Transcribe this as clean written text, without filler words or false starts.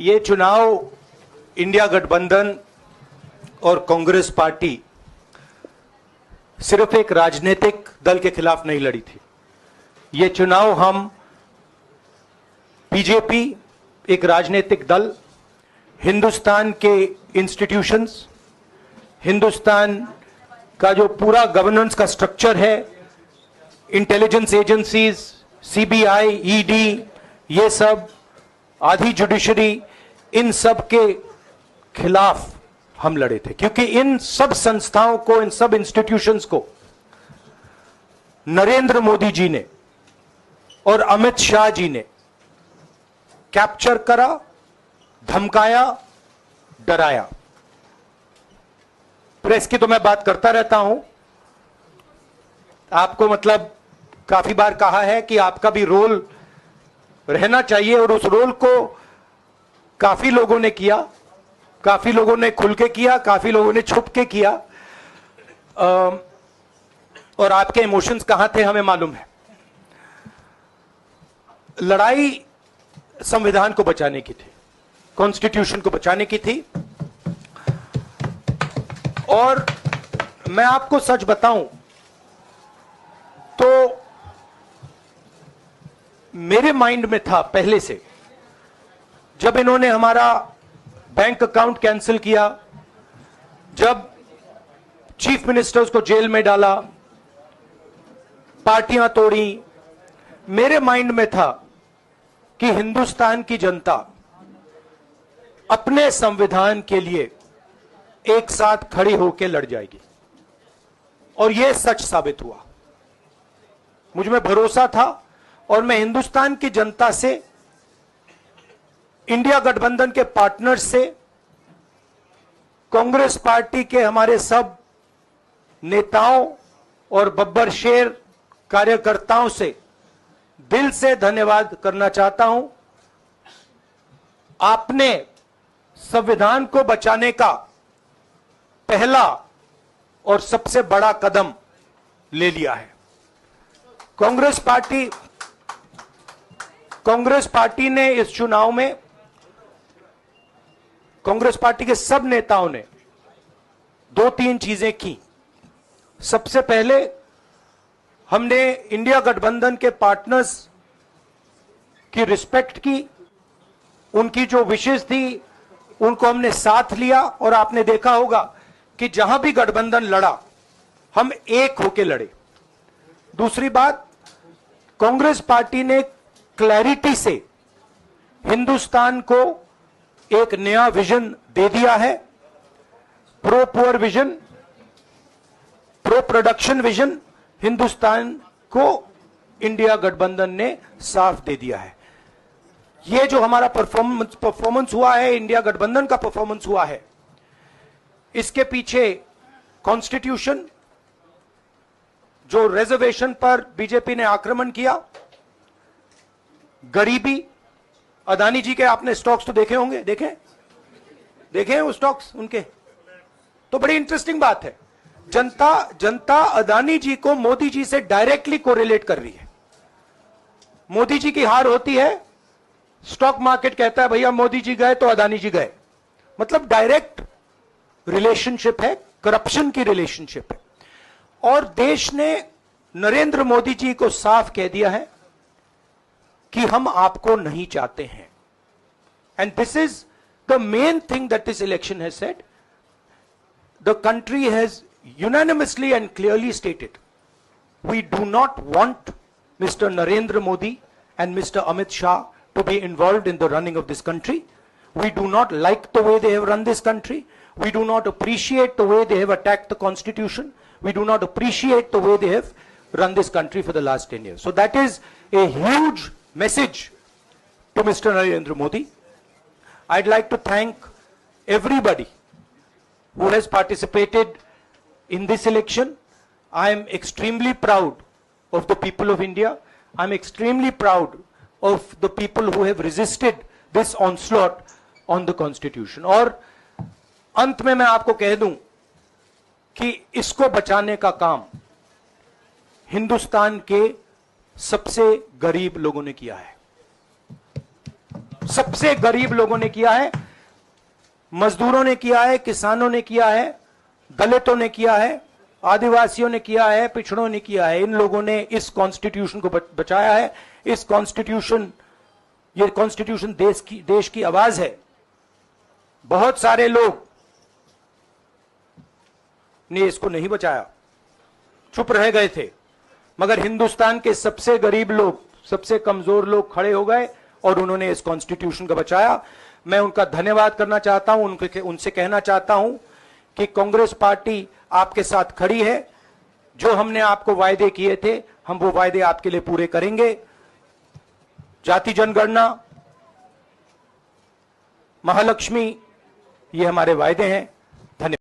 ये चुनाव इंडिया गठबंधन और कांग्रेस पार्टी सिर्फ एक राजनीतिक दल के खिलाफ नहीं लड़ी थी। ये चुनाव हम बीजेपी, एक राजनीतिक दल, हिंदुस्तान के इंस्टीट्यूशंस, हिंदुस्तान का जो पूरा गवर्नेंस का स्ट्रक्चर है, इंटेलिजेंस एजेंसीज, सीबीआई, ईडी, ये सब, आधी जुडिशरी, इन सब के खिलाफ हम लड़े थे। क्योंकि इन सब संस्थाओं को, इन सब इंस्टीट्यूशंस को नरेंद्र मोदी जी ने और अमित शाह जी ने कैप्चर करा, धमकाया, डराया। प्रेस की तो मैं बात करता रहता हूं, आपको मतलब काफी बार कहा है कि आपका भी रोल रहना चाहिए, और उस रोल को काफी लोगों ने किया, काफी लोगों ने खुल के किया, काफी लोगों ने छुप के किया, और आपके इमोशंस कहां थे हमें मालूम है। लड़ाई संविधान को बचाने की थी, कॉन्स्टिट्यूशन को बचाने की थी। और मैं आपको सच बताऊं तो मेरे माइंड में था पहले से, जब इन्होंने हमारा बैंक अकाउंट कैंसिल किया, जब चीफ मिनिस्टर्स को जेल में डाला, पार्टियां तोड़ी, मेरे माइंड में था कि हिंदुस्तान की जनता अपने संविधान के लिए एक साथ खड़ी होकर लड़ जाएगी। और यह सच साबित हुआ। मुझ में भरोसा था, और मैं हिंदुस्तान की जनता से, इंडिया गठबंधन के पार्टनर्स से, कांग्रेस पार्टी के हमारे सब नेताओं और बब्बर शेर कार्यकर्ताओं से दिल से धन्यवाद करना चाहता हूं। आपने संविधान को बचाने का पहला और सबसे बड़ा कदम ले लिया है। कांग्रेस पार्टी ने इस चुनाव में, कांग्रेस पार्टी के सब नेताओं ने 2-3 चीजें की। सबसे पहले हमने इंडिया गठबंधन के पार्टनर्स की रिस्पेक्ट की, उनकी जो विशेष थी उनको हमने साथ लिया, और आपने देखा होगा कि जहां भी गठबंधन लड़ा हम एक होकर लड़े। दूसरी बात, कांग्रेस पार्टी ने क्लैरिटी से हिंदुस्तान को एक नया विजन दे दिया है, pro poor vision, pro production vision. Hindustan को इंडिया गठबंधन ने साफ दे दिया है। यह जो हमारा परफॉर्मेंस हुआ है, इंडिया गठबंधन का परफॉर्मेंस हुआ है, इसके पीछे कॉन्स्टिट्यूशन, जो रिजर्वेशन पर बीजेपी ने आक्रमण किया, गरीबी, अदानी जी के आपने स्टॉक्स तो देखे होंगे, देखे हैं वो स्टॉक्स उनके, तो बड़ी इंटरेस्टिंग बात है। जनता अदानी जी को मोदी जी से डायरेक्टली कोरिलेट कर रही है। मोदी जी की हार होती है, स्टॉक मार्केट कहता है भैया मोदी जी गए तो अदानी जी गए। मतलब डायरेक्ट रिलेशनशिप है, करप्शन की रिलेशनशिप है। और देश ने नरेंद्र मोदी जी को साफ कह दिया है कि हम आपको नहीं चाहते हैं। And this is the main thing that this election has said. The country has unanimously and clearly stated, we do not want Mr. Narendra Modi and Mr. Amit Shah to be involved in the running of this country. We do not like the way they have run this country. We do not appreciate the way they have attacked the constitution. We do not appreciate the way they have run this country for the last 10 years. So that is a huge message to Mr. Narendra Modi. I'd like to thank everybody who has participated in this election. I am extremely proud of the people of India. I'm extremely proud of the people who have resisted this onslaught on the constitution. और अंत में मैं आपको कह दूं कि इसको बचाने का काम हिंदुस्तान के सबसे गरीब लोगों ने किया है। सबसे गरीब लोगों ने किया है, मजदूरों ने किया है, किसानों ने किया है, दलितों ने किया है, आदिवासियों ने किया है, पिछड़ों ने किया है। इन लोगों ने इस कॉन्स्टिट्यूशन को बचाया है। इस कॉन्स्टिट्यूशन, ये कॉन्स्टिट्यूशन देश की आवाज है। बहुत सारे लोग ने इसको नहीं बचाया, चुप रह गए थे, मगर हिंदुस्तान के सबसे गरीब लोग, सबसे कमजोर लोग खड़े हो गए और उन्होंने इस कॉन्स्टिट्यूशन को बचाया। मैं उनका धन्यवाद करना चाहता हूं, उनसे कहना चाहता हूं कि कांग्रेस पार्टी आपके साथ खड़ी है। जो हमने आपको वायदे किए थे, हम वो वायदे आपके लिए पूरे करेंगे। जाति जनगणना, महालक्ष्मी, ये हमारे वायदे हैं।